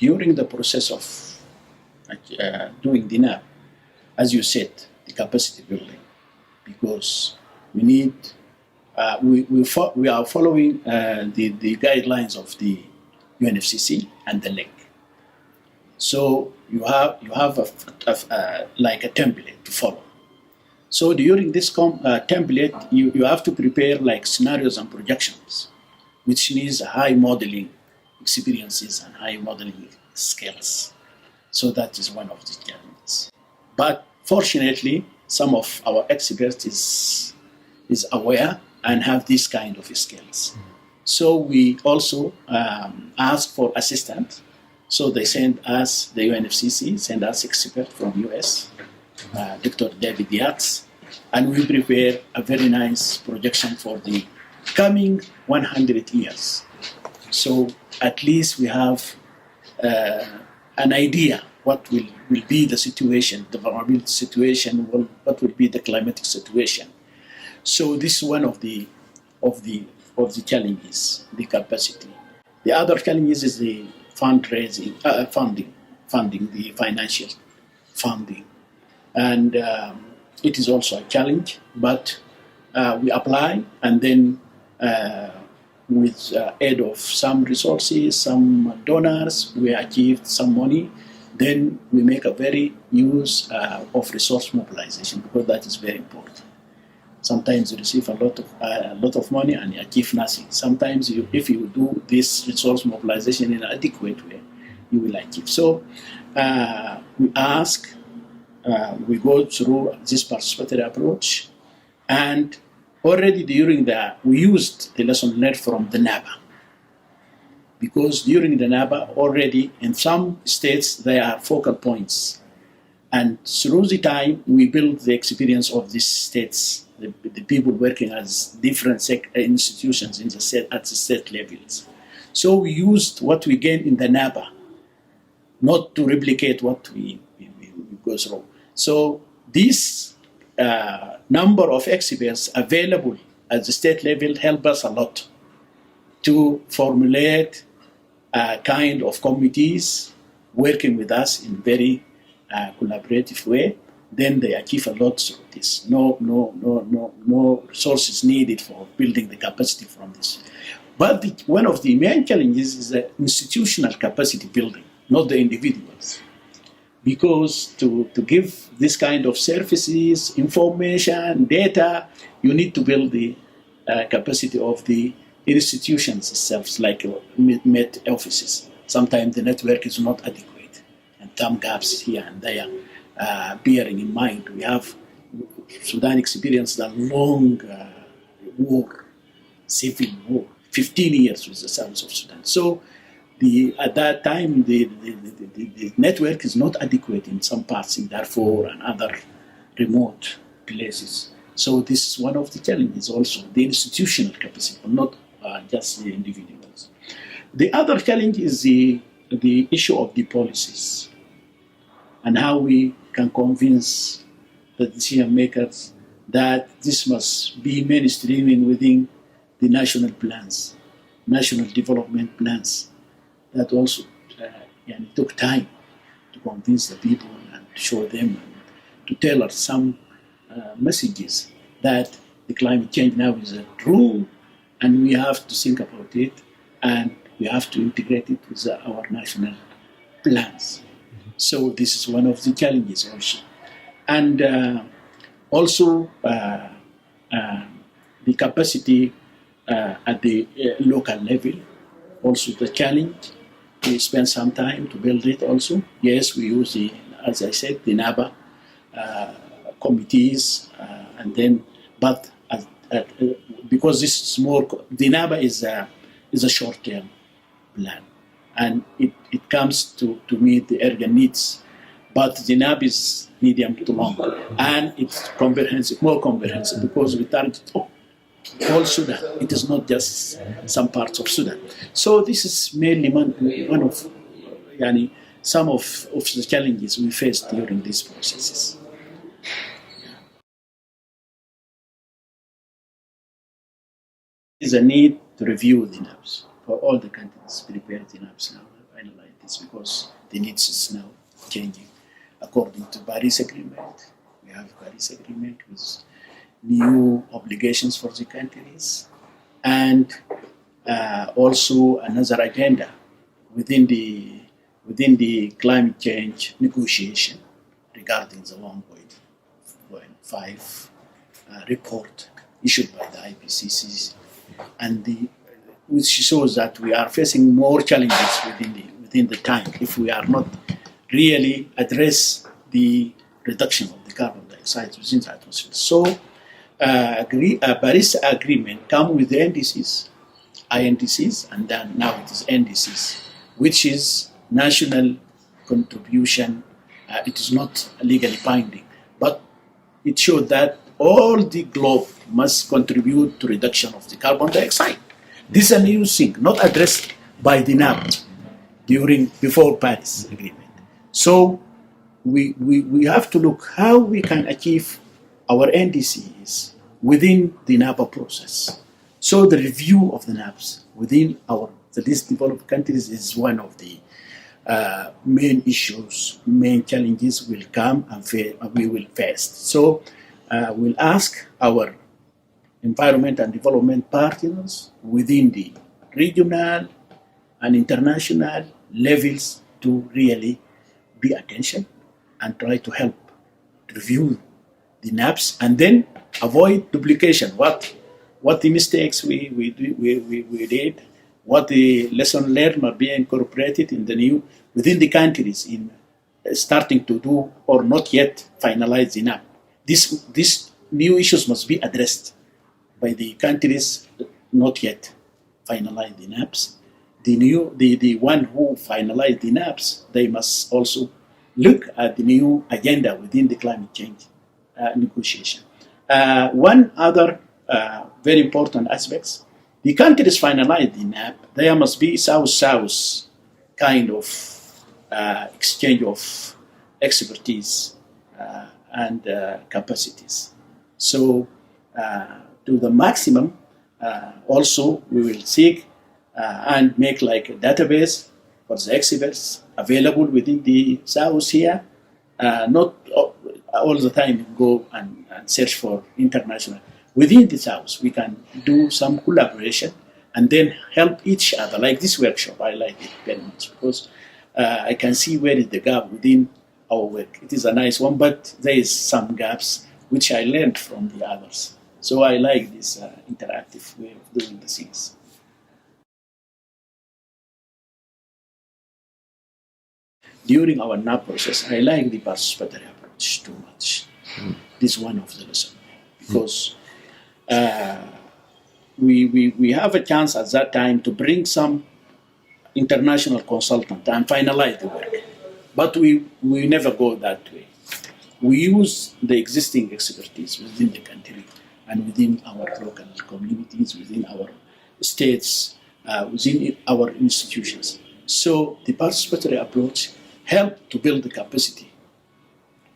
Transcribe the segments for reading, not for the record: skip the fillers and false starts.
during the process of doing the NAB, as you said, the capacity building, because we need, we are following the guidelines of the UNFCCC and the link. So you have like a template to follow. So during this template, you have to prepare like scenarios and projections, which needs high modeling experiences and high modeling skills. So that is one of the challenges. But fortunately, some of our experts is aware and have this kind of skills. So we also ask for assistance. So they send us, the UNFCCC send us expert from US, Dr. David Yates, and we prepare a very nice projection for the coming 100 years. So at least we have an idea what will be the situation, the vulnerability situation, what will be the climatic situation. So this is one of the challenges, the capacity. The other challenges is the fundraising, funding, the financial funding. And it is also a challenge, but we apply, and then with aid of some resources, some donors, we achieved some money. Then we make a very use of resource mobilization, because that is very important. Sometimes you receive a lot of money and you achieve nothing. Sometimes if you do this resource mobilization in an adequate way, you will achieve. So we ask, we go through this participatory approach, and already we used the lesson learned from the NABA. Because during the NABA, already in some states, there are focal points. And through the time, we build the experience of these states, the people working as different institutions at the state levels. So we used what we gained in the NABA, not to replicate what we go through. So this number of experts available at the state level help us a lot to formulate kind of committees working with us in very collaborative way. Then they achieve a lot of this. No resources needed for building the capacity from this. But one of the main challenges is the institutional capacity building, not the individuals. Because to give this kind of services, information, data, you need to build the capacity of the institutions themselves, like Met offices. Sometimes the network is not adequate, and some gaps here and there. Bearing in mind, we have Sudan experienced a long war, civil war, 15 years with the south of Sudan. So at that time, the network is not adequate in some parts in Darfur and other remote places. So this is one of the challenges also, the institutional capacity, not just the individuals. The other challenge is the issue of the policies and how we can convince the decision makers that this must be mainstreaming within the national plans, national development plans. That also took time to convince the people and to show them and to tell us some messages that the climate change now is true, and we have to think about it, and we have to integrate it with our national plans. So this is one of the challenges also. And also the capacity at the local level, also the challenge. We spend some time to build it also. Yes, we use as I said, the NABA committees, and then, but because this is more, the NABA is a short-term plan, and it comes to meet the urgent needs. But the NAB is medium to long, and it's comprehensive, more comprehensive, because we target all Sudan. It is not just some parts of Sudan. So this is mainly one of some of the challenges we faced during these processes. There is a need to review the NABs for all the countries, prepare the NABs now, finalize activities because the needs is now changing. According to Paris Agreement, we have Paris Agreement with new obligations for the countries, and also another agenda within the climate change negotiation regarding the 1.5 report issued by the IPCC, and which shows that we are facing more challenges within the time if we are not really address the reduction of the carbon dioxide within the atmosphere. So, Paris Agreement come with the NDCs, INDCs, and then now it is NDCs, which is national contribution. It is not legally binding, but it shows that all the globe must contribute to reduction of the carbon dioxide. This is a new thing, not addressed by the NAP before Paris Agreement. So we have to look how we can achieve our NDCs within the NAPA process. So the review of the NAPs within the least developed countries is one of the main issues, main challenges will come and we will face. So we'll ask our environment and development partners within the regional and international levels to really pay attention and try to help review the NAPs and then avoid duplication. What the mistakes we did, what the lesson learned are being incorporated within the countries in starting to do or not yet finalize the NAP. These new issues must be addressed by the countries not yet finalize the NAPs. The one who finalize the NAPs, they must also look at the new agenda within the climate change negotiation. One other very important aspects, the countries finalize the NAP, there must be South-South kind of exchange of expertise and capacities. So to the maximum, also we will seek and make like a database for the experts available within the South here, not all the time go and search for international. Within the South, we can do some collaboration and then help each other. Like this workshop, I like it very much because I can see where is the gap within our work. It is a nice one, but there is some gaps which I learned from the others. So I like this interactive way of doing the things. During our NAP process, I like the participatory approach too much. This is one of the lessons because we have a chance at that time to bring some international consultant and finalize the work. But we never go that way. We use the existing expertise within the country and within our local communities, within our states, within our institutions. So the participatory approach helps to build the capacity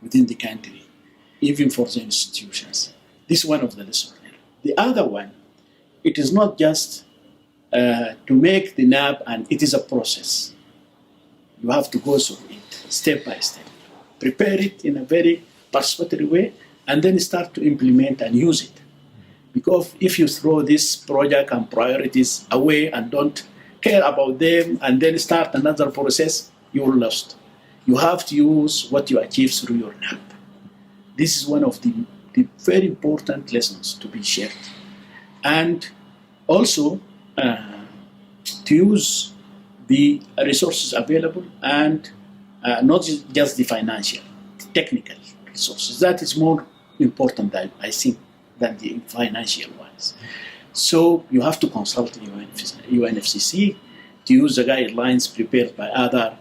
within the country, even for the institutions. This is one of the lessons learned. The other one, it is not just to make the NAP, and it is a process. You have to go through it step by step. Prepare it in a very participatory way, and then start to implement and use it. Because if you throw this project and priorities away and don't care about them, and then start another process, you're lost. You have to use what you achieve through your NAP. This is one of the very important lessons to be shared. And also to use the resources available and not just the financial, the technical resources. That is more important, I think, than the financial ones. So you have to consult the UNFCCC to use the guidelines prepared by other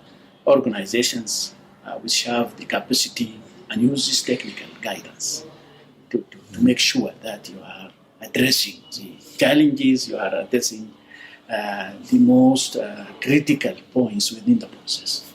organizations which have the capacity and use this technical guidance to make sure that you are addressing the challenges, you are addressing the most critical points within the process.